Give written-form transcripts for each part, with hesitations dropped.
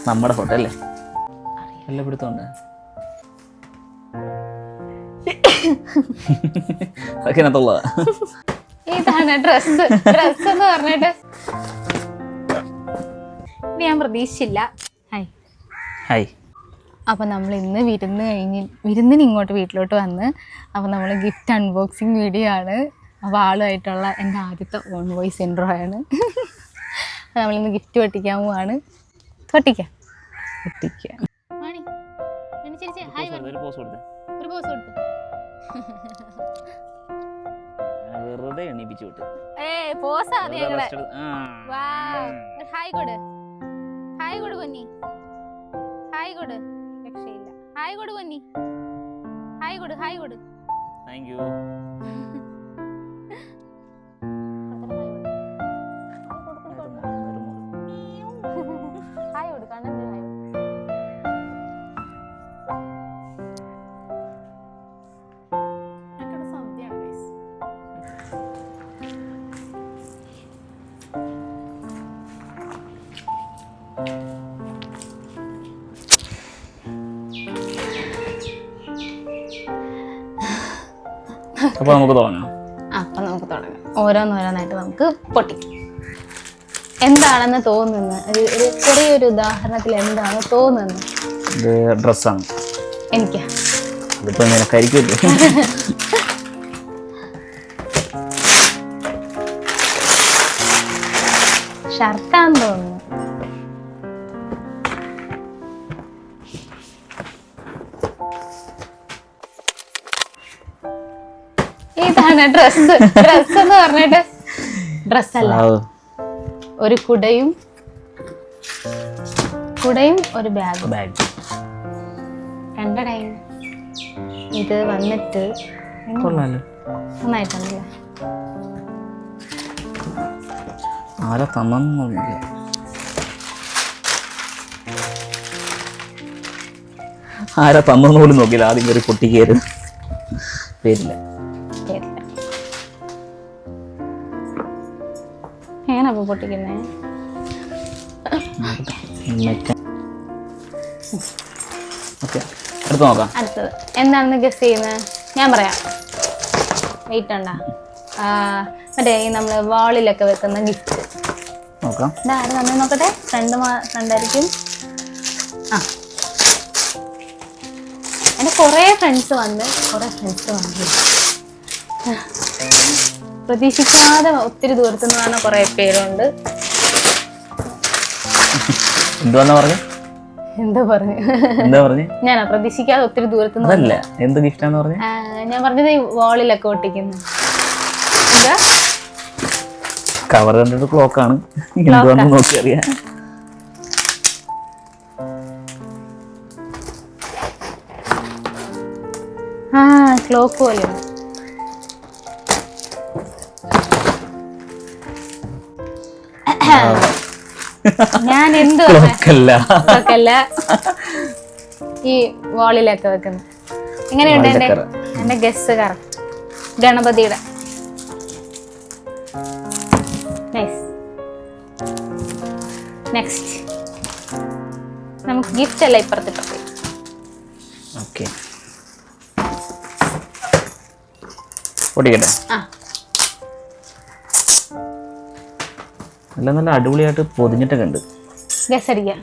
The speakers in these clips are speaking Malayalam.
നമ്മുടെ ഫോട്ടോ അല്ലേ? എല്ലാം പിടുത്തോണ്ട് അതിനകത്തുള്ളതാ. ഇതാണ് ഡ്രസ് എന്ന് പറഞ്ഞിട്ട് ഞാൻ പ്രതീക്ഷിച്ചില്ല. Hi hi. അപ്പോൾ നമ്മൾ ഇന്ന് വിരുന്നിന് ഇങ്ങോട്ട് വീട്ടിലോട്ട് വന്ന് അപ്പോൾ നമ്മൾ ഗിഫ്റ്റ് അൺബോക്സിങ് വീഡിയോ ആണ്. അപ്പോൾ ആളുമായിട്ടുള്ള എൻ്റെ ആദ്യത്തെ ഓൺ വോയിസ് ഇൻട്രോ ആണ്. നമ്മളിന്ന് ഗിഫ്റ്റ് പൊട്ടിക്കാൻ പോവാണ്. പൊട്ടിക്കാം. വെറുതെ എണീപ്പിച്ചു വിട്ടു. ഹായ് കൊടു, ഹായ് കൊടു പൊന്നി, ഹായ് കൊടു. രക്ഷയില്ല. ഹായ് കൊടു പൊന്നി, ഹായ് കൊടു, ഹായ് കൊടു. Thank you. ഹായ് കൊടു, കണ്ണൻ ഹായ്. അപ്പോൾ നമുക്ക് തുടങ്ങാം. അപ്പം നമുക്ക് തുടങ്ങാം. ഓരോന്നോരോന്നായിട്ട് നമുക്ക് പൊട്ടിക്കാം. എന്താണെന്ന് തോന്നുന്നു? ഒരു ചെറിയൊരു ഉദാഹരണത്തിൽ എന്താണ് തോന്നുന്നത്? ഇത് ഡ്രസ്സാണ്. എനിക്കാ? അതിപ്പോൾ നിനക്കായിരിക്കുമല്ലോ. ഷർട്ടാന്ന് തോന്നുന്നു. ഇതാണ് ഡ്രസ് എന്ന് പറഞ്ഞിട്ട് ഡ്രസ്സല്ല, ഒരു കുടയും ഒരു ബാഗും. രണ്ടടൈ. ഇത് വന്നിട്ട് നന്നായിട്ടുണ്ടല്ലേ? ആരാ തന്നില്ല. ആരാ തന്നെന്ന് പോലും നോക്കിയില്ല. ആദ്യം കയറി പൊട്ടിക്കരുത്. പേരില്ല. എങ്ങനെയാ പൊട്ടിക്കുന്നേ? അടുത്ത് നോക്കാം. അടുത്തത് എന്താണെന്ന് ഗസ് ചെയ്യുന്നത്? ഞാൻ പറയാം. വെയിറ്റ് ഉണ്ടാ. മറ്റേ ഈ നമ്മള് വാളിലൊക്കെ വെക്കുന്ന ഗിഫ്റ്റ് നോക്കാം. ഇതാര് തന്നെ നോക്കട്ടെ. ഫ്രണ്ടായിരിക്കും. ആ, എൻ്റെ കുറേ ഫ്രണ്ട്സ് വന്ന് പ്രതീക്ഷിക്കാതെ ഒത്തിരി ദൂരത്തുനിന്ന് പറഞ്ഞ കുറേ പേരുണ്ട്. എന്താ പറഞ്ഞു? ഞാനാ പ്രതീക്ഷിക്കാതെ ഒത്തിരി ദൂരത്തുനിന്ന്. എന്ത് ഗിഫ്റ്റാന്ന് പറഞ്ഞു? ഞാൻ പറഞ്ഞത് ഈ വാളിലൊക്കെ ഒട്ടിക്കുന്നു. കവർ കണ്ടിട്ട് ക്ലോക്കാണ്. എന്തുവാന്ന് നോക്കി അറിയാം. ക്ലോക്ക് പോലെയാണ്. ഞാൻ എന്ത് ഈ വാളിലൊക്കെ വെക്കുന്നത് എങ്ങനെയുണ്ട്? എന്റെ ഗസ് കറക്റ്റ്. ഗണപതിയുടെ. നെക്സ്റ്റ് നമുക്ക് ഗിഫ്റ്റ് അല്ല, ഇപ്പുറത്തിട്ട് പൊട്ടിക്കട്ടെ. എല്ലാം നല്ല അടിപൊളിയായിട്ട് പൊതിഞ്ഞിട്ടൊക്കെ ഉണ്ട്. ഗസ് അടിക്കാം.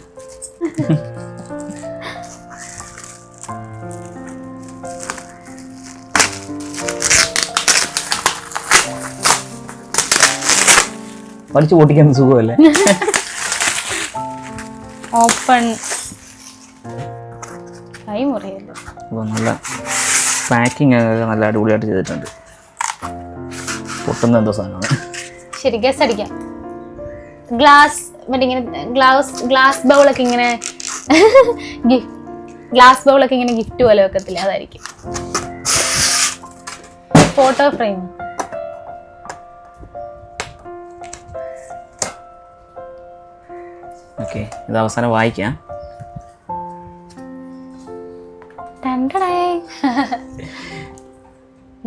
വലിച്ചു പൊട്ടിക്കാൻ സുഖമല്ലേ? ഓപ്പൺ. കൈ മുറിയല്ലോ. നല്ല പാക്കിംഗ് ഒക്കെ നല്ല അടിപൊളിയായിട്ട് ചെയ്തിട്ടുണ്ട്. പൊട്ടുന്ന എന്തോ സാധനമാണ്. ശരി, ഗസ് അടിക്കാം. ഗ്ലാസ് മറ്റേ ഇങ്ങനെ ഗ്ലാസ് ബൗളൊക്കെ ഇങ്ങനെ ഗിഫ്റ്റ് പോലെ വെക്കത്തില്ല, അതായിരിക്കും. Photo frame. ഓക്കെ, ഇത് അവസാനം വായിക്കാം.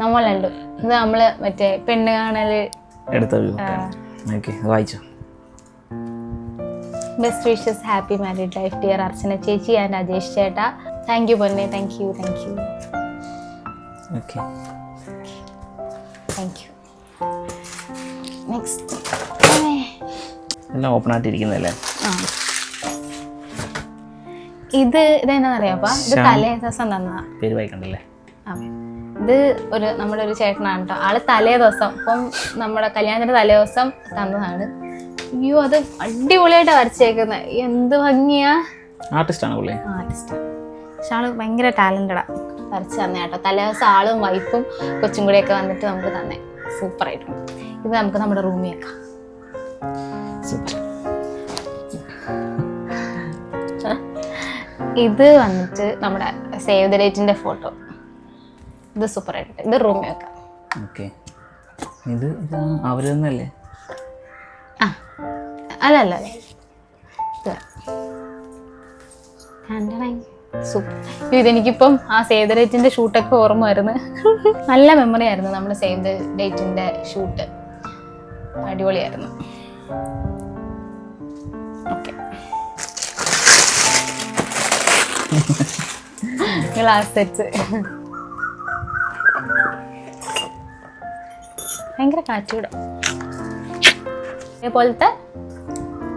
നമ്മളുണ്ട്. ഇത് നമ്മള് മറ്റേ പെണ്ണ് കാണല് എടുത്ത വായിച്ചോ. Best wishes, happy married life dear Archana ചേച്ചി ആൻഡ് അജേഷ് ചേട്ടാ. താങ്ക് യു പൊന്നെ, thank you. Okay, thank you. Next എല്ലാം ഓപ്പൺ ആയിട്ടിരിക്കുന്നല്ലേ. ഇതെന്നാന്നറിയാപ്പാ, ഇത് തലേ ദിവസം തന്നതാ. പേര് വായിക്കണ്ടല്ലേ. ഇത് നമ്മുടെ ഒരു ചേട്ടനാണ് കേട്ടോ. ആള് തലേ ദിവസം, ഇപ്പം നമ്മുടെ കല്യാണത്തിന്റെ തലേ ദിവസം തന്നതാണ്. അയ്യോ, അത് അടിപൊളിയായിട്ടാണ് വരച്ചേക്കുന്നത്. എന്ത് ഭംഗിയാ. ആർട്ടിസ്റ്റാണ് പുള്ളി. ആർട്ടിസ്റ്റാണ്. പക്ഷെ ആള് ഭയങ്കര ടാലന്റഡാ. വരച്ച് തന്നെ കേട്ടോ. തലേ ദിവസം ആളും വൈഫും കൊച്ചും കൂടെയൊക്കെ വന്നിട്ട് നമുക്ക് തന്നെ സൂപ്പറായിട്ടുണ്ട്. ഇത് നമുക്ക് നമ്മുടെ റൂമിൽ വെക്കാം. ഇത് വന്നിട്ട് നമ്മുടെ സേവ് ദ ഡേറ്റിന്റെ ഫോട്ടോ. ഇത് സൂപ്പർ ആയിട്ട്, ഇത് റൂമിൽ വെക്കാം. ഓക്കെ, ഇത് അവര് തന്നെയല്ലേ? അല്ല സൂപ്പർ. ഇതെനിക്കിപ്പം ആ സേവ് ദ ഡേറ്റിന്റെ ഷൂട്ടൊക്കെ ഓർമ്മ വരുന്നു. നല്ല മെമ്മറി ആയിരുന്നു നമ്മുടെ സേവ് ദ ഡേറ്റിന്റെ ഷൂട്ട്. അടിപൊളിയായിരുന്നു. Okay, glass sets. ഭയങ്കര കാറ്റുകൂടെ. ഇതേപോലത്തെ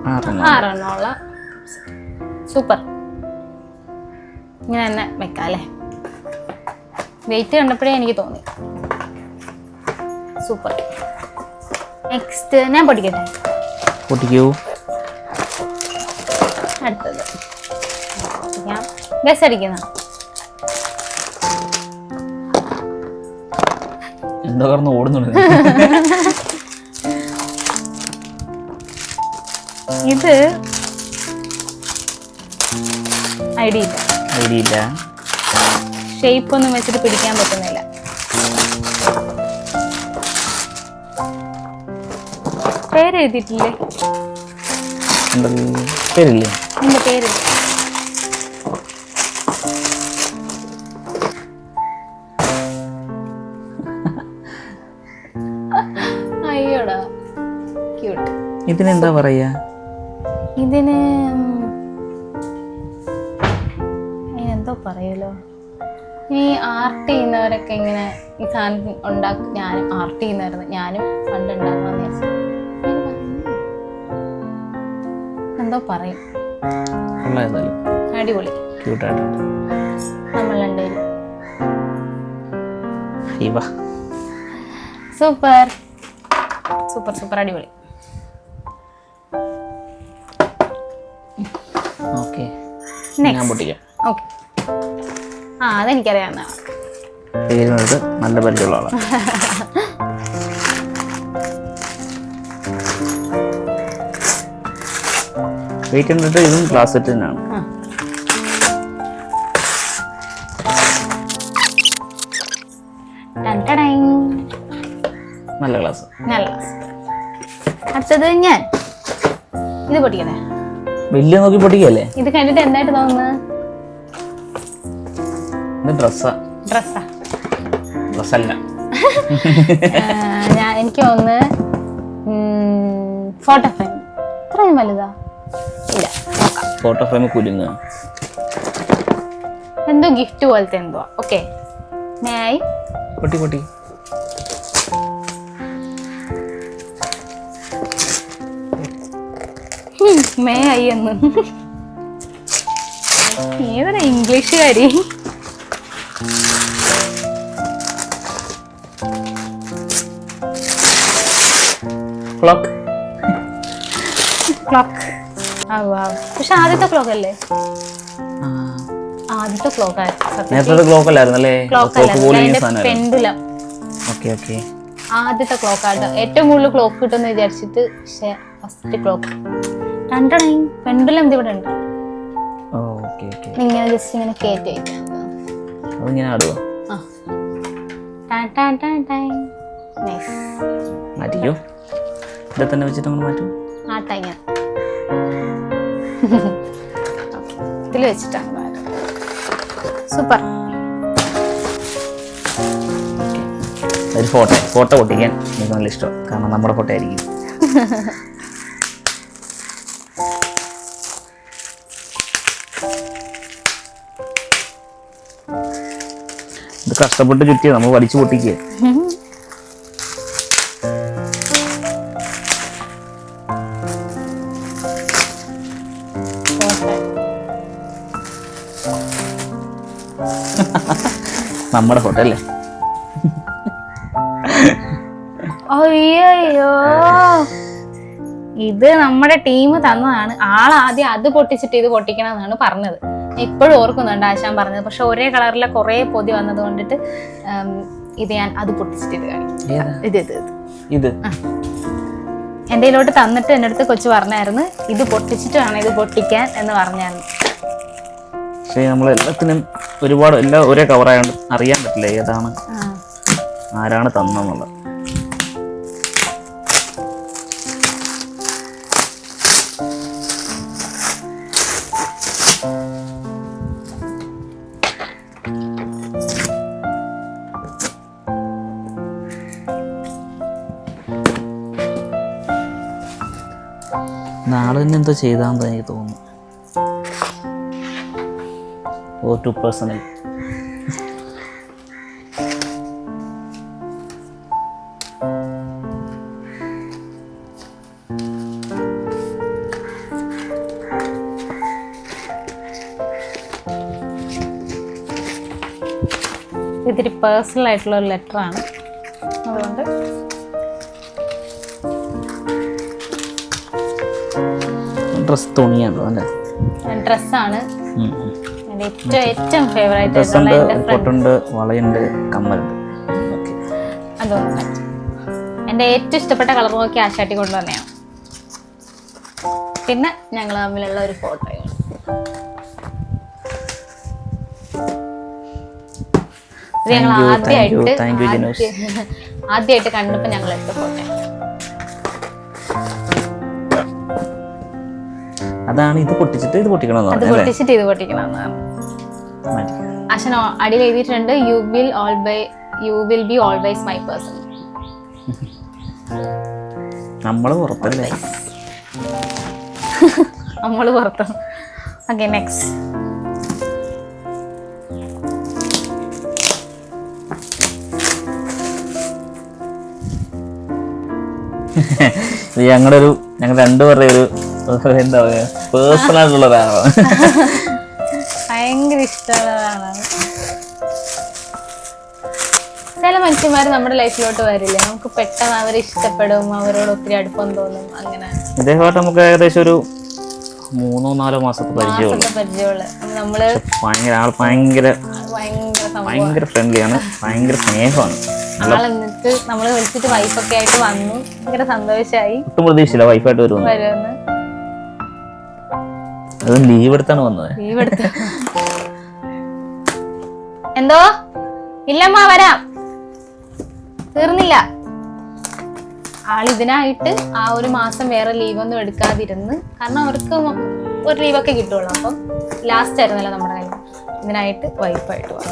6 സൂപ്പർ. ഇങ്ങനെ തന്നെ വെക്കാം അല്ലേ. വെയിറ്റ് കണ്ടപ്പോഴേ എനിക്ക് തോന്നി സൂപ്പർ. നെക്സ്റ്റ് ഞാൻ പൊട്ടിക്കട്ടെ. പൊട്ടിക്കൂ. അടുത്തത് ഞാൻ ഗസ് അടിക്കുന്ന എന്തോ കാരണം ഓടുന്നുണ്ട്. ഇത് ഐഡിയ ഇല്ല. ഷേപ്പ് ഒന്നും വെച്ചിട്ട് പിടിക്കാൻ പറ്റുന്നില്ല. പേര് എഴുതിയിട്ടില്ലേ? പേരില്ലേ? നിന്റെ പേര് അയ്യോടാ, ക്യൂട്ട്. ഇതിനെന്താ പറയാ? ഇതിന് എന്തോ പറയൂലോ. ഈ ആർട്ട് ചെയ്യുന്നവരൊക്കെ ഇങ്ങനെ ഈ സാധനം ഉണ്ടാക്കും. ഞാനും ആർട്ട് ചെയ്യുന്നവരുന്നു. ഞാനും പണ്ട് ഉണ്ടാക്കണമെന്ന് വിചാരിച്ചു. എന്തോ പറയും. അടിപൊളി. നമ്മൾ രണ്ടുപേരും സൂപ്പർ സൂപ്പർ സൂപ്പർ അടിപൊളി. ഓക്കെ, അതെനിക്കറിയാവുന്ന പേരിനടുത്ത് നല്ല പരിചയമുള്ള ആളാണ്. വെയിറ്റ് കണ്ടിട്ട് ഇതും ക്ലാസ് സെറ്റ് തന്നെയാണ്. നല്ല ക്ലാസ്. അടുത്തത് ഞാൻ ഇത് പൊട്ടിക്കണേ. വലിയ നോക്കി പൊട്ടിക്കല്ലേ? ഇത് കണ്ടിട്ട് എന്തായിട്ട് തോന്നുന്നത്? ഡ്രസ്സല്ല. എനിക്ക് തോന്നുന്നു ഫോട്ടോ ഫ്രെയിം. ഇത്രയും വലുതാ? ഇല്ല, ഫോട്ടോ ഫ്രെയിം കുലുങ്ങുക. എന്തോ ഗിഫ്റ്റ് പോലത്തെ എന്തോ. ഓക്കെ, പൊട്ടി മേ ഐ എന്ന് ഏതൊരു ഇംഗ്ലീഷുകാരി. ക്ലോക്ക്. പക്ഷെ ആദ്യത്തെ ക്ലോക്ക് അല്ലേ? ആദ്യത്തെ ക്ലോക്ക് പെൻഡുലം. ആദ്യത്തെ ക്ലോക്ക് ആട്ടോ ഏറ്റവും കൂടുതൽ ക്ലോക്ക് കിട്ടുമെന്ന് വിചാരിച്ചിട്ട്. പക്ഷെ ഫസ്റ്റ് ക്ലോക്ക് പെൻഡുലം ഇവിടെ ഉണ്ട്. ഇങ്ങനെ ജസ്റ്റ് ഇങ്ങനെ കേറ്റി മാറ്റിക്കോ. ഇവിടെ തന്നെ വെച്ചിട്ട് മാറ്റും. ഇങ്ങനെ ഇതിൽ വെച്ചിട്ടാണ്. സൂപ്പർ. ഒരു ഫോട്ടോ പൊട്ടിക്കാൻ എനിക്ക് നല്ല ഇഷ്ടം. കാരണം നമ്മുടെ ഫോട്ടോ ആയിരിക്കും. കഷ്ടപ്പെട്ട് ചുറ്റിയ നമ്മൾ വലിച്ചു പൊട്ടിക്കുക. നമ്മുടെ ഫോട്ടോ അല്ലേ? അയ്യോ, ഇത് നമ്മുടെ ടീം തന്നതാണ്. ആളാദ്യം അത് പൊട്ടിച്ചിട്ട് ഇത് പൊട്ടിക്കണമെന്നാണ് പറഞ്ഞത്. ഇപ്പോഴും ഓർക്കുന്നുണ്ട് ആശാൻ പറഞ്ഞത്. പക്ഷെ ഒരേ കളറിലെ കുറെ പൊതി വന്നത് കൊണ്ടിട്ട് ഇത് ഞാൻ അത് പൊട്ടിച്ചിട്ട് ഇത് കാണിക്കും. ഇത് എൻ്റെ ഇതിലോട്ട് തന്നിട്ട് എൻ്റെ അടുത്ത് കൊച്ചു പറഞ്ഞായിരുന്നു ഇത് പൊട്ടിച്ചിട്ട് വേണം ഇത് പൊട്ടിക്കാൻ എന്ന് പറഞ്ഞായിരുന്നു. പക്ഷേ നമ്മളെല്ലാത്തിനും ഒരുപാട് എല്ലാം ഒരേ കവറായോണ്ട് അറിയാൻ പറ്റില്ല ഏതാണ് ആരാണ് തന്നെന്നുള്ളത്. നാളെ തന്നെ എന്തോ ചെയ്താന്ന് എനിക്ക് തോന്നുന്നു. ഓ 2%. ഇത്തിരി പേഴ്സണൽ ആയിട്ടുള്ള ഒരു ലെറ്റർ ആണ്. അതുകൊണ്ട് ഡ്രസ് തുണിയാണല്ലോ അല്ലേ? ഡ്രസ്സാണ് ഏറ്റവും ഫേവറേറ്റ് ആയിട്ടുള്ള. വളയുണ്ട്, കമ്മലുണ്ട്. അതൊന്നും എൻ്റെ ഏറ്റവും ഇഷ്ടപ്പെട്ട കളർ നോക്കി ആശാട്ടി കൊണ്ടുവന്നെയാണ്. പിന്നെ ഞങ്ങൾ തമ്മിലുള്ള ഒരു ഫോട്ടോയാണ്. ഇത് ഞങ്ങൾ ആദ്യമായിട്ട് കണ്ടപ്പോൾ ഞങ്ങൾ എടുത്ത ഫോട്ടോ. അതാണ് ഇത് പൊട്ടിച്ചിട്ട് ഇത് പൊട്ടിക്കണമെന്ന് പൊട്ടിച്ചിട്ട് ഇത് പൊട്ടിക്കണമെന്നാണ്. അച്ഛൻ അടിയിൽ എഴുതിയിട്ടുണ്ട് you will be always my person. നമ്മള് പുറത്തല്ലേ? നമ്മള് പുറത്താണ്. Okay, next. ഞങ്ങൾ രണ്ടുപേരുടെ ഒരു എന്താ പറയാ പേഴ്സണൽ ആയിട്ടുള്ള ഒരാളാണ്. ഭയങ്കര ഇഷ്ടമുള്ളതാണ്. ചില മനുഷ്യന്മാർ നമ്മുടെ ലൈഫിലോട്ട് വരില്ലേ, നമുക്ക് പെട്ടെന്ന് അവരെ ഇഷ്ടപ്പെടും, അവരോട് ഒത്തിരി അടുപ്പം തോന്നും. അങ്ങനെ ഇദ്ദേഹമായിട്ട് നമുക്ക് ഏകദേശം ഒരു 3-4 മാസത്തെ പരിചയമുള്ള. നമ്മള് ഭയങ്കര ഫ്രണ്ട്ലിയാണ്, ഭയങ്കര സ്നേഹമാണ്. എന്നിട്ട് നമ്മള് വിളിച്ചിട്ട് വൈഫൊക്കെ ആയിട്ട് വന്നു. ഭയങ്കര സന്തോഷമായി. ഒട്ടും പ്രതീക്ഷയില്ല വൈഫായിട്ട് വരുമെന്ന്. അത് ലീവ് എടുത്താണ് വന്നത്. എന്തോ ഇല്ലമ്മ വരാം, തീർന്നില്ല. ആളിതിനായിട്ട് ആ ഒരു മാസം വേറെ ലീവൊന്നും എടുക്കാതിരുന്ന്, കാരണം അവർക്ക് ഒരു ലീവൊക്കെ കിട്ടുള്ളൂ. അപ്പം ലാസ്റ്റ് ആയിരുന്നല്ലോ നമ്മുടെ കയ്യിൽ. ഇതിനായിട്ട് വൈഫായിട്ട് വന്നു.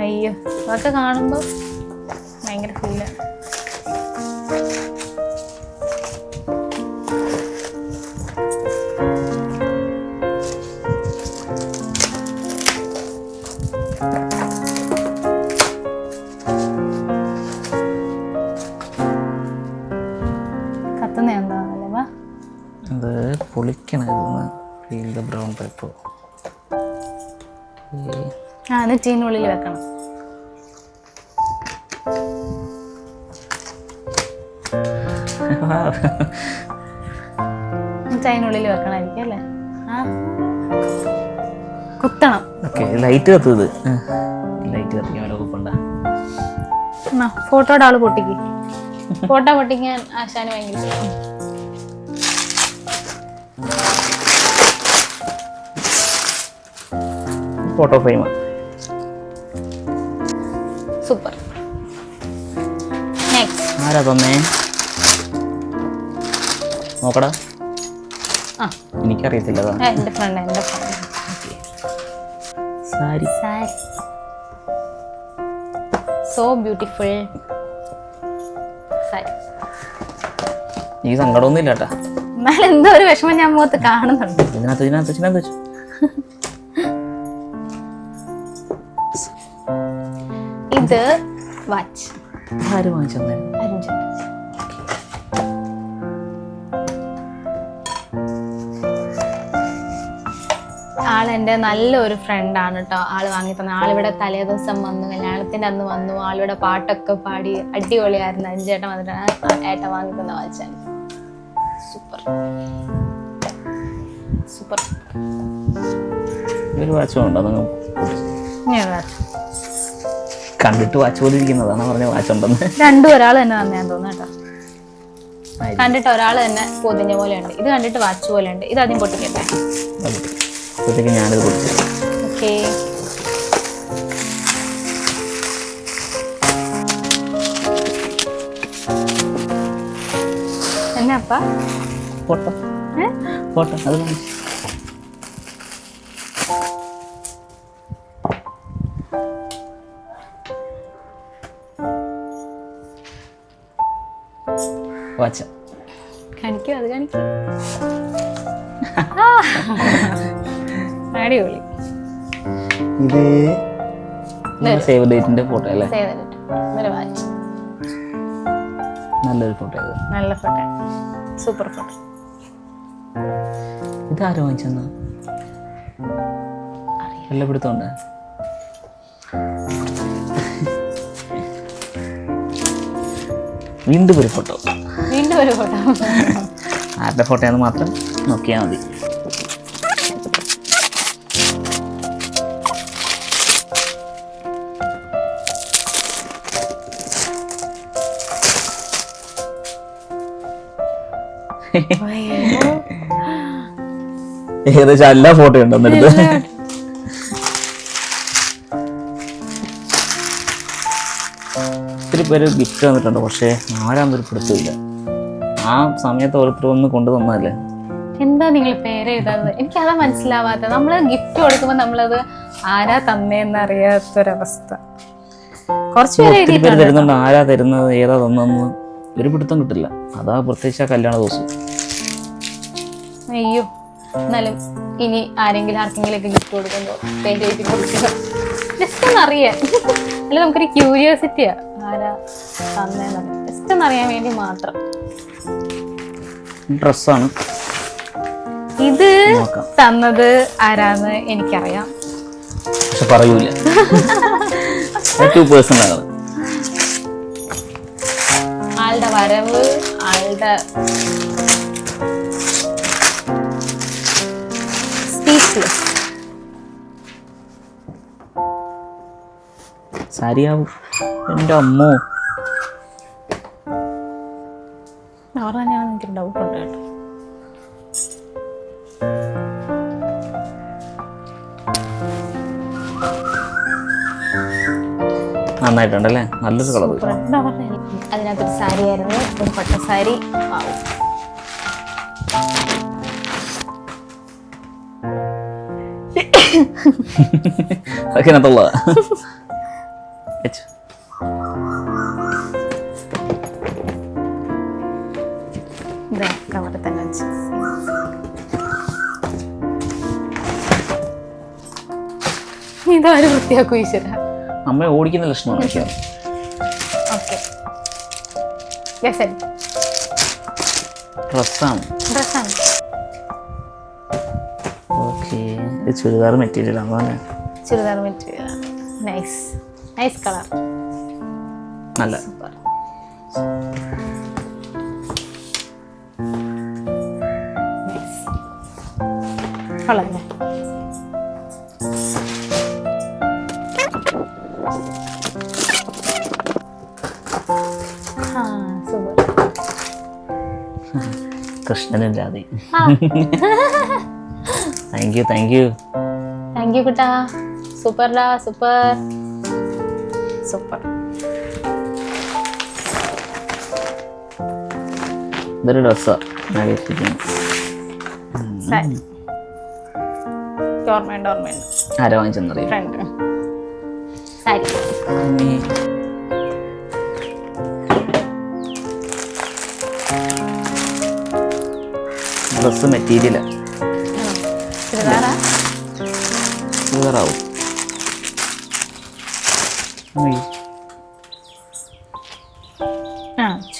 അയ്യോ, അതൊക്കെ കാണുമ്പോൾ ഭയങ്കര ഫീലാണ്. കത്തുന്ന എന്താണല്ലേ വാ, അത് പൊളിക്കണായിരുന്നു. ബ്രൗൺ പേപ്പർ അത് ചീനുള്ളിൽ വെക്കണം. ചൈനുള്ളിൽ വെക്കണമായിരിക്കും അല്ലേ? കുത്തണം. ലൈറ്റ് കത്തത്, ലൈറ്റ് കത്തിക്കാൻ കുഴപ്പമുണ്ടാ. ഫോട്ടോയുടെ ആള് പൊട്ടിക്ക്. ഫോട്ടോ പൊട്ടിക്കാൻ ആശാന് ഭയങ്കര ഇഷ്ടം. Photo frame super. ആരാ തന്നേ? നോക്കടാ, എനിക്കറിയത്തില്ല. എന്റെ friend sari so beautiful sari. ഈ സങ്കടമൊന്നും ഇല്ല കേട്ടാ. എന്നാലും എന്തോ ഒരു വിഷമം ഞാൻ മുഖത്ത് കാണുന്നുണ്ട്. ഇതിനകത്ത് ഇത് വാച്ച് ആര് വാങ്ങിച്ചെന്നേ? അരുൺ. ആളെൻ്റെ നല്ലൊരു ഫ്രണ്ടാണ് കേട്ടോ. ആള് വാങ്ങി തന്നെ. ആളിവിടെ തലേ ദിവസം വന്നു, കല്യാണത്തിൻ്റെ അന്ന് വന്നു. ആളിവിടെ പാട്ടൊക്കെ പാടി അടിപൊളിയായിരുന്നു. അഞ്ചേട്ടൻ വന്നിട്ടാണ് ഏട്ടൻ വാങ്ങി തന്ന വാച്ചാണ്. Super super. ഒരു വാച്ച് ഉണ്ടോ നിങ്ങൾ? കണ്ടിട്ട് വാച്ച് പോലെ ഇരിക്കുന്നതാണ് പറഞ്ഞ വാച്ച് ഉണ്ടെന്ന്. രണ്ടും ഒരാൾ തന്നെ തന്നെയാൻ തോന്നുന്നു കേട്ടോ. കണ്ടിട്ട് ഒരാൾ തന്നെ പൊതിഞ്ഞ പോലെയുണ്ട്. ഇത് കണ്ടിട്ട് വാച്ച് പോലെ ഉണ്ട്. ഇത് ആദ്യം പൊട്ടിക്കട്ടെ. ഞാനിത് പൊട്ടിച്ചു. ഓക്കെ. എന്നാപ്പാ ഫോട്ടോ ഫോട്ടോ അത് വാച്ച് കാണിക്കൂ. അത് കാണിക്കൂ. അടിപൊളി. ഇത് സേവ് ഡേറ്റിന്റെ ഫോട്ടോ അല്ലേ? വാച്ച് നല്ലൊരു ഫോട്ടോ. ഇത് നല്ല ഫോട്ടോ, സൂപ്പർ ഫോട്ടോ. ഇതാരോ വാങ്ങിച്ചെന്നാ? നല്ല പിടുത്തമുണ്ട്. വീണ്ടും ഒരു ഫോട്ടോ. വീണ്ടും ഒരു ഫോട്ടോ. ആരുടെ ഫോട്ടോയാന്ന് മാത്രം നോക്കിയാൽ മതി. ഏകദേശം എല്ലാ ഫോട്ടോ ഉണ്ടോ എന്നെടുത്ത്? ഒത്തിരി പേര് ഗിഫ്റ്റ് തന്നിട്ടുണ്ട്, പക്ഷേ ആരാന്നൊരു പിടുത്തമില്ല. ആ സമയത്ത് ഓരോരുത്തർ ഒന്ന് കൊണ്ടു തന്നതല്ലേ. എന്താ നിങ്ങൾ പേര് എഴുതാത്തത്? എനിക്കതാ മനസ്സിലാവാത്തത്. നമ്മള് ഗിഫ്റ്റ് കൊടുക്കുമ്പോൾ നമ്മളത് ആരാ തന്നേന്ന് അറിയാത്തൊരവസ്ഥ. കുറച്ച് പേര് തരുന്നുണ്ട്, ആരാ തരുന്നത് ഏതാ തന്നെന്ന് ഒരു പിടുത്തം കിട്ടില്ല. അതാ പ്രത്യേകിച്ച് ആ കല്യാണ ദിവസം. അയ്യോ, എന്നാലും ഇനി ആർക്കെങ്കിലും ഒക്കെ ഗിഫ്റ്റ് കൊടുക്കുമ്പോൾ പേര് എഴുതി കൊടുക്കണം. ജസ്റ്റ് ഒന്ന് അറിയാൻ. അല്ല, നമുക്കൊരു ക്യൂരിയോസിറ്റിയാ ആരാ തന്നേന്നത്. ജസ്റ്റ് ഒന്ന് അറിയാൻ വേണ്ടി മാത്രം. ഡ്രസ്സാണ്. ഇത് തന്നത് ആരാന്ന് എനിക്കറിയാം, പക്ഷെ പറയൂല. 2% ആണ് ആളുടെ വരവ്, ആളുടെ സ്പീച്ച്ലെസ്. സാരിയാവും. എൻ്റെ അമ്മോ, അവരുടെ ഞാൻ എനിക്കൊരു ഡൗട്ട് ഉണ്ട് കേട്ടോ. നന്നായിട്ടുണ്ടല്ലേ, നല്ലൊരു കളർ. അതിനകത്തൊരു സാരി ആയിരുന്നു, ഒരു പട്ട സാരി. ആവും അതൊക്കെ അതിനകത്തുള്ള കവർ തന്നെ വെച്ച്. ഇതാര് വൃത്തിയാക്കും ഈശ്വര? അമ്മ ഓടിക്കുന്ന ലക്ഷണമാണ്. ഓക്കെ, ഡ്രസ്സാണ്. ഡ്രസ്സാണ്. ഓക്കെ, ഇത് ചുരിദാർ മെറ്റീരിയൽ ആണ്. Churidar material. Nice, nice colour. നല്ല സൂപ്പർ. കൊള്ളാല്ലേ? കൃഷ്ണനും രാധേ. Thank you, thank you, thank you കുട്ടാ. സൂപ്പർ ഡാ, സൂപ്പർ സൂപ്പർ. ഇതൊരു ഡ്രസ്സാ. ഓർമ്മയുണ്ട്. ആരാ വാങ്ങിച്ചെന്നറിയാം? ഫ്രണ്ട് സാരി. ഡ്രസ് മെറ്റീരിയലാ. ചുരിദാറാവും.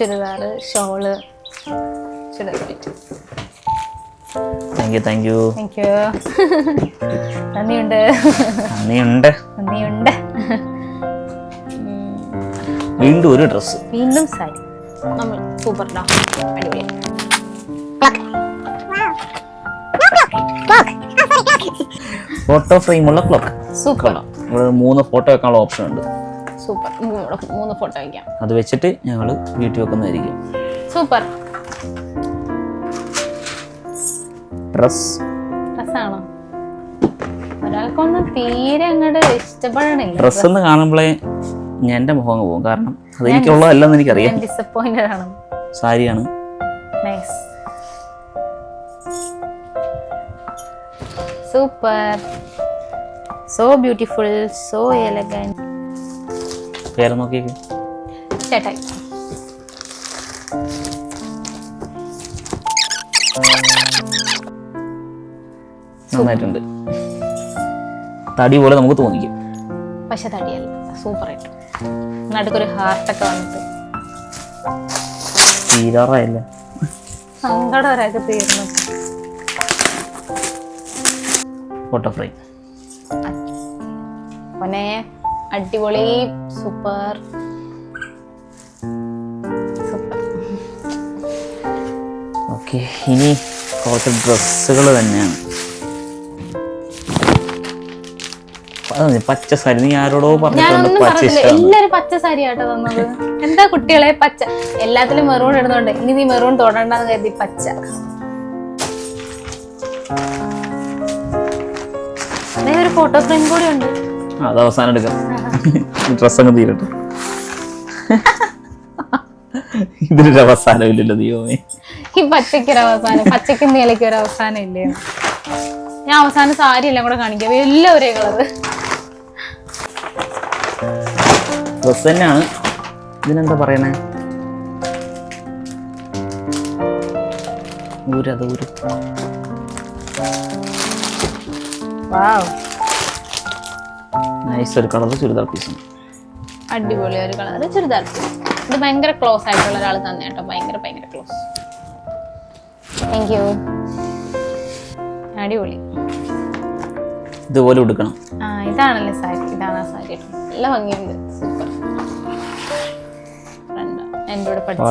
Churidar, shawl, churidar. Thank you. നന്ദിയുണ്ട്. വീണ്ടും ഒരു ഡ്രസ്, വീണ്ടും സാരി. നമ്മൾ സൂപ്പർ ഡാ, അടിപൊളി. ഫോട്ടോ ഫ്രെയിമുള്ള ക്ലോക്ക്. സൂപ്പർ. ഇവിടെ 3 ഫോട്ടോ വെക്കാനുള്ള ഓപ്ഷൻ ഉണ്ട്. സൂപ്പർ. 3 ഫോട്ടോ വയ്ക്കാം. അത് വെച്ചിട്ട് ഞങ്ങൾ വീട്ടിൽ വെക്കുന്നതായിരിക്കും. സൂപ്പർ. ഡ്രസ്സാണോ? ഒരാൾക്കൊന്നും തീരെ അങ്ങോട്ട് ഇഷ്ടപ്പെടണില്ല. ഡ്രസ് എന്ന് കാണുമ്പോഴേ ഞാൻ എൻ്റെ മുഖം പോകും. കാരണം അത് എനിക്കുള്ളതല്ലെന്ന് എനിക്കറിയാം. ഡിസപ്പോയിന്റഡ് ആണ്. സാരിയാണ്. Nice. Super. So beautiful, so elegant. പേര് നോക്കിയേക്ക്. ചേട്ടായി. നന്നായിട്ടുണ്ട്. തടി പോലെ നമുക്ക് തോന്നിക്കും, പക്ഷെ തടിയല്ല. സൂപ്പർ ആയിട്ട് നടുക്കൊരു ഹാർട്ടൊക്കെ വന്നിട്ട് തീരാറായില്ല. സങ്കടം ഒരാൾക്ക് തീർന്നു. Photo frame. പൊന്നെ അടിപൊളി. Super super. ഓക്കെ, ഇനി കുറച്ച് ഡ്രസ്സുകൾ തന്നെയാണ്. പച്ച സാരി. നീ ആരോടോ പറഞ്ഞിട്ടുണ്ട് പച്ച ഇഷ്ടം. എല്ലാരും പച്ച സാരി ആട്ടോ തന്നത്. എന്താ കുട്ടികളെ പച്ച? എല്ലാത്തിലും മെറൂൺ ഇടുന്നുണ്ട്. ഇനി നീ മെറൂൺ തൊടണ്ടെന്ന് കരുതി പച്ച. ഒരു ഫോട്ടോ ഫ്രെയിം കൂടി ഉണ്ട്. അത് അവസാനം എടുക്കാം. ഡ്രസ് അങ്ങ് തീരട്ടെ. ഇതിനൊരു അവസാനം ഇല്ലല്ലോ ദൈവമേ. ഈ പച്ചയ്ക്കൊരു അവസാനം, പച്ചയ്ക്കും നീലയ്ക്കും ഒരു അവസാനം ഇല്ലേ? ഞാൻ അവസാനം സാരി എല്ലാം കൂടെ കാണിക്കാം. എല്ലാം ഒരേ കളറ് ഡ്രസ് തന്നെയാണ്. ഇതിനെന്താ പറയണേ? നൈസ്. ഒരു കളർ ചുരിദാർ പീസ്. അടിപൊളി ഒരു കളർ ചുരിദാർ പീസ്. ഇത് ഭയങ്കര ക്ലോസ് ആയിട്ടുള്ള ഒരാൾ തന്നെ കേട്ടോ. ഭയങ്കര ക്ലോസ്. Thank you. അടിപൊളി. ഇതുപോലെ ഉടുക്കണം. ഇതാണല്ലേ സാരി. ഇതാണ് ആ സാരി. നല്ല ഭംഗിയുണ്ട്. സൂപ്പർ. എൻ്റെ കൂടെ പഠിച്ചു.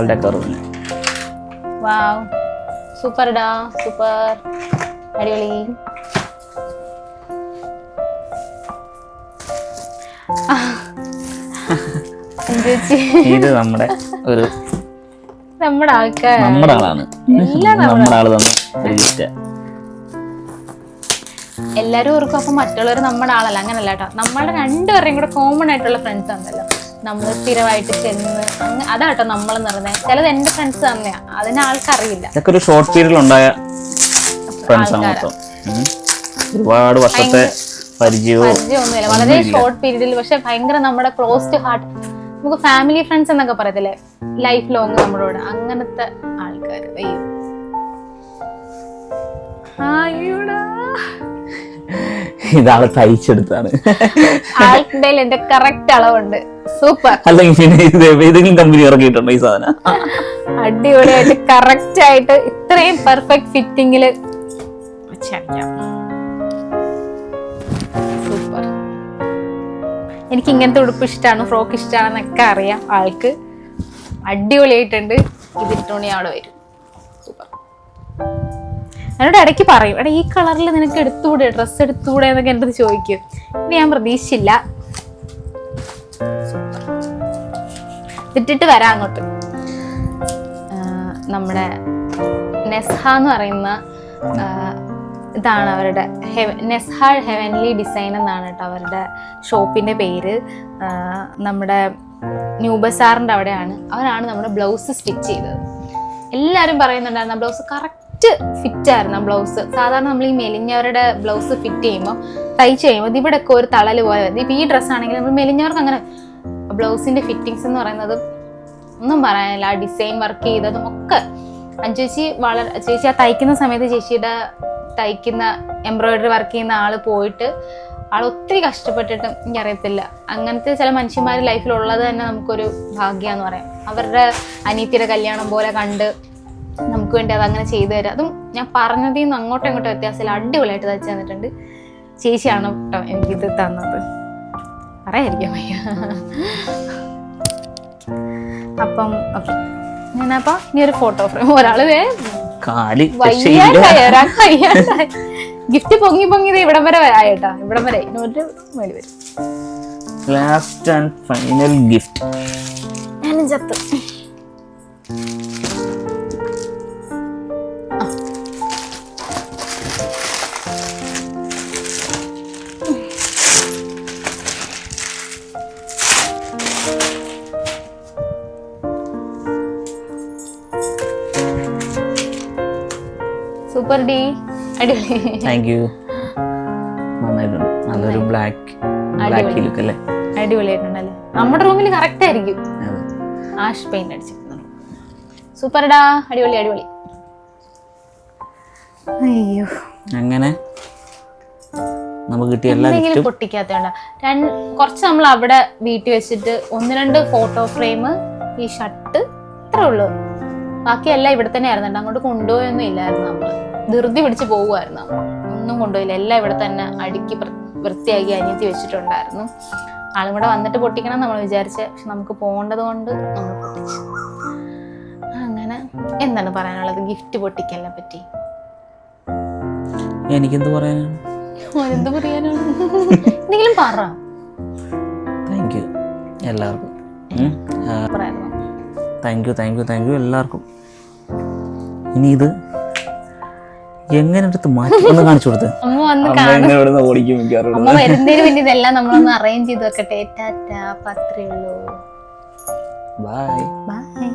വാവ്. സൂപ്പർ ഡാ. സൂപ്പർ. അടിപൊളി. ഇത് നമ്മുടെ ആൾക്കാർ, നമ്മുടെ ആളാണ്. നമ്മുടെ ആള് തന്നെ ഗിഫ്റ്റ്. എല്ലാരും ഓർക്കും അപ്പൊ മറ്റുള്ളവർ നമ്മുടെ ആളല്ല. അങ്ങനല്ല കേട്ടോ. നമ്മളുടെ രണ്ടുപേരെയും കൂടെ കോമൺ ആയിട്ടുള്ള ഫ്രണ്ട്സ് ആണല്ലോ. നമ്മൾ സ്ഥിരമായിട്ട് ചെന്ന് അതാട്ടോ നമ്മൾ നിറഞ്ഞത്. ചിലത് എന്റെ ഫ്രണ്ട്സ് തന്നെയാ. അതിന് ആൾക്കറിയില്ല. ഇതൊക്കെ ഒരു ഷോർട്ട് പീരീഡിൽ ഉണ്ടായ ഫ്രണ്ട്സ് ആണ് മൊത്തം. ഒരുപാട് വർഷത്തെ പരിചയമൊന്നുമില്ല. വളരെ ഷോർട്ട് പീരീഡിൽ പക്ഷെ ഭയങ്കര നമ്മുടെ ക്ലോസ് ടു ഹാർട്ട്. നമുക്ക് ഫാമിലി ഫ്രണ്ട്സ് എന്നൊക്കെ പറയത്തില്ലേ, ലൈഫ് ലോങ് നമ്മളോട്. അങ്ങനത്തെ ആൾക്കാർ. ഇതാള് തയ്ച്ചെടുത്താണ്. ആൾക്കിടയിൽ എന്റെ കറക്റ്റ് അളവുണ്ട്. സൂപ്പർ. അല്ലെങ്കിൽ പിന്നെ ഏതെങ്കിലും കമ്പനി ഇറക്കിയിട്ടുണ്ടോ ഈ സാധനം? അടിപൊളിയായിട്ട് കറക്റ്റ് ആയിട്ട് ഇത്രയും പെർഫെക്റ്റ് ഫിറ്റിങ്ങില് സൂപ്പർ. എനിക്ക് ഇങ്ങനത്തെ ഉടുപ്പ് ഇഷ്ടമാണ്, ഫ്രോക്ക് ഇഷ്ടമാണെന്നൊക്കെ അറിയാം ആൾക്ക്. അടിപൊളിയായിട്ടുണ്ട്. ഇതിട്ടുണി അവിടെ വരും. സൂപ്പർ. എന്നോട് ഇടയ്ക്ക് പറയും, എടാ ഈ കളറിൽ നിനക്ക് എടുത്തുകൂടെ, ഡ്രസ്സ് എടുത്തുകൂടെ എന്നൊക്കെ എൻ്റെ അടുത്ത് ചോദിക്കും. ഇനി ഞാൻ പ്രതീക്ഷിച്ചില്ല. ഇട്ടിട്ട് വരാം അങ്ങോട്ട്. നമ്മുടെ നെസ്ഹ എന്ന് പറയുന്ന ഇതാണ് അവരുടെ നെസ്ഹ ഹെവൻലി ഡിസൈൻ എന്നാണ് കേട്ടോ അവരുടെ ഷോപ്പിൻ്റെ പേര്. നമ്മുടെ ന്യൂ ബസാറിൻ്റെ അവിടെയാണ്. അവരാണ് നമ്മുടെ ബ്ലൗസ് സ്റ്റിച്ച് ചെയ്തത്. എല്ലാവരും പറയുന്നുണ്ടായിരുന്നു ആ ബ്ലൗസ് കറക്റ്റ് ഫിറ്റ് ആയിരുന്നു. ആ ബ്ലൗസ് സാധാരണ നമ്മൾ ഈ മെലിഞ്ഞവരുടെ ബ്ലൗസ് ഫിറ്റ് ചെയ്യുമ്പോൾ തയ്ച്ച് കഴിയുമ്പോൾ ഇവിടെയൊക്കെ ഒരു തളൽ പോയത്. ഇപ്പം ഈ ഡ്രസ്സാണെങ്കിൽ നമ്മൾ മെലിഞ്ഞവർക്ക് അങ്ങനെ ബ്ലൗസിൻ്റെ ഫിറ്റിങ്സ് എന്ന് പറയുന്നത് ഒന്നും പറയാനില്ല. ആ ഡിസൈൻ വർക്ക് ചെയ്തതും ഒക്കെ ചേച്ചി ചേച്ചി ആ തയ്ക്കുന്ന സമയത്ത് ചേച്ചിയുടെ തയ്ക്കുന്ന എംബ്രോയിഡറി വർക്ക് ചെയ്യുന്ന ആള് പോയിട്ട് ആൾ ഒത്തിരി കഷ്ടപ്പെട്ടിട്ടും എനിക്കറിയത്തില്ല, അങ്ങനത്തെ ചില മനുഷ്യന്മാർ ലൈഫിലുള്ളത് തന്നെ നമുക്കൊരു ഭാഗ്യമാണെന്ന് പറയാം. അവരുടെ അനിയത്തിയുടെ കല്യാണം പോലെ കണ്ട് നമുക്ക് വേണ്ടി അതങ്ങനെ ചെയ്തു തരാം. അതും ഞാൻ പറഞ്ഞതിൽ നിന്ന് അങ്ങോട്ടും ഇങ്ങോട്ടും വ്യത്യാസമില്ല, അടിപൊളിയായിട്ട് തയ്ച്ചു തന്നിട്ടുണ്ട്. ചേച്ചിയാണ് കേട്ടോ എനിക്കിത് തന്നത്, പറയാതിരിക്കാൻ വയ്യ. അപ്പം ഓക്കെ, ഞാനപ്പം ഇനി ഒരു ഫോട്ടോ ഫ്രെയിം, ഒരാള് ഗിഫ്റ്റ് പൊങ്ങി പൊങ്ങിയത് ഇവിടം വരെ ആയിട്ടാ, ഇവിടം വരെ ഒരു മേടി വരും. Last and final gift. ഞാനും ചത്ത്. സൂപ്പർ ഡി, അടിപൊളി. താങ്ക് യു, നന്നായിട്ടുണ്ട്. നല്ലൊരു ബ്ലാക്ക് ലുക്ക് അല്ലേ, അടിപൊളിയായിട്ടുണ്ടല്ലേ. നമ്മുടെ റൂമിൽ കറക്റ്റ് ആയിരിക്കും. ആഷ് പെയിന്റ് അടിച്ചിട്ടുണ്ട്. സൂപ്പർഡാ, അടിപൊളി അടിപൊളി. അയ്യോ, അങ്ങനെ നമുക്ക് കിട്ടിയ എല്ലാ ഗിഫ്റ്റും പൊട്ടിക്കാത്തതുകൊണ്ട് കുറച്ച് നമ്മൾ അവിടെ വീട്ടിൽ വെച്ചിട്ട് 1-2 ഫോട്ടോ ഫ്രെയിം, ഈ ഷർട്ട്, ഇത്രേ ഉള്ളൂ. ബാക്കിയെല്ലാം ഇവിടെ തന്നെ ആയിരുന്നു. അങ്ങോട്ട് കൊണ്ടുപോയൊന്നും ഇല്ലായിരുന്നു. നമ്മള് ധൃതി പിടിച്ച് പോകുമായിരുന്നു. ഒന്നും കൊണ്ടുപോയില്ല, എല്ലാം ഇവിടെ തന്നെ അടുക്കി വൃത്തിയാക്കി അനിയത്തി വെച്ചിട്ടുണ്ടായിരുന്നു. ആളും കൂടെ വന്നിട്ട് പൊട്ടിക്കണം നമ്മൾ വിചാരിച്ചത്, പക്ഷെ നമുക്ക് പോകേണ്ടത് കൊണ്ട് നമ്മൾ പൊട്ടിച്ചു. അങ്ങനെ എന്താണ് പറയാനുള്ളത് ഗിഫ്റ്റ് പൊട്ടിക്കലിനെ പറ്റി? എനിക്കെന്ത് പറയാനാണ്, എന്ത് പറയാനാണ്, എന്തെങ്കിലും പറ. താങ്ക് യു എല്ലാവർക്കും, താങ്ക് യു എല്ലാവർക്കും. ഇനി ഇത് എങ്ങനെ എടുത്ത് മാറ്റി ഒന്ന് കാണിച്ചു കൊടുത്ത് അമ്മ ഓടിക്കും. അമ്മ വരുന്നതിന് വേണ്ടി ഇതെല്ലാം നമ്മളൊന്ന് അറേഞ്ച് ചെയ്ത് വെക്കട്ടെ. ടാറ്റാ, അത്രേ ഉള്ളൂ. Bye bye.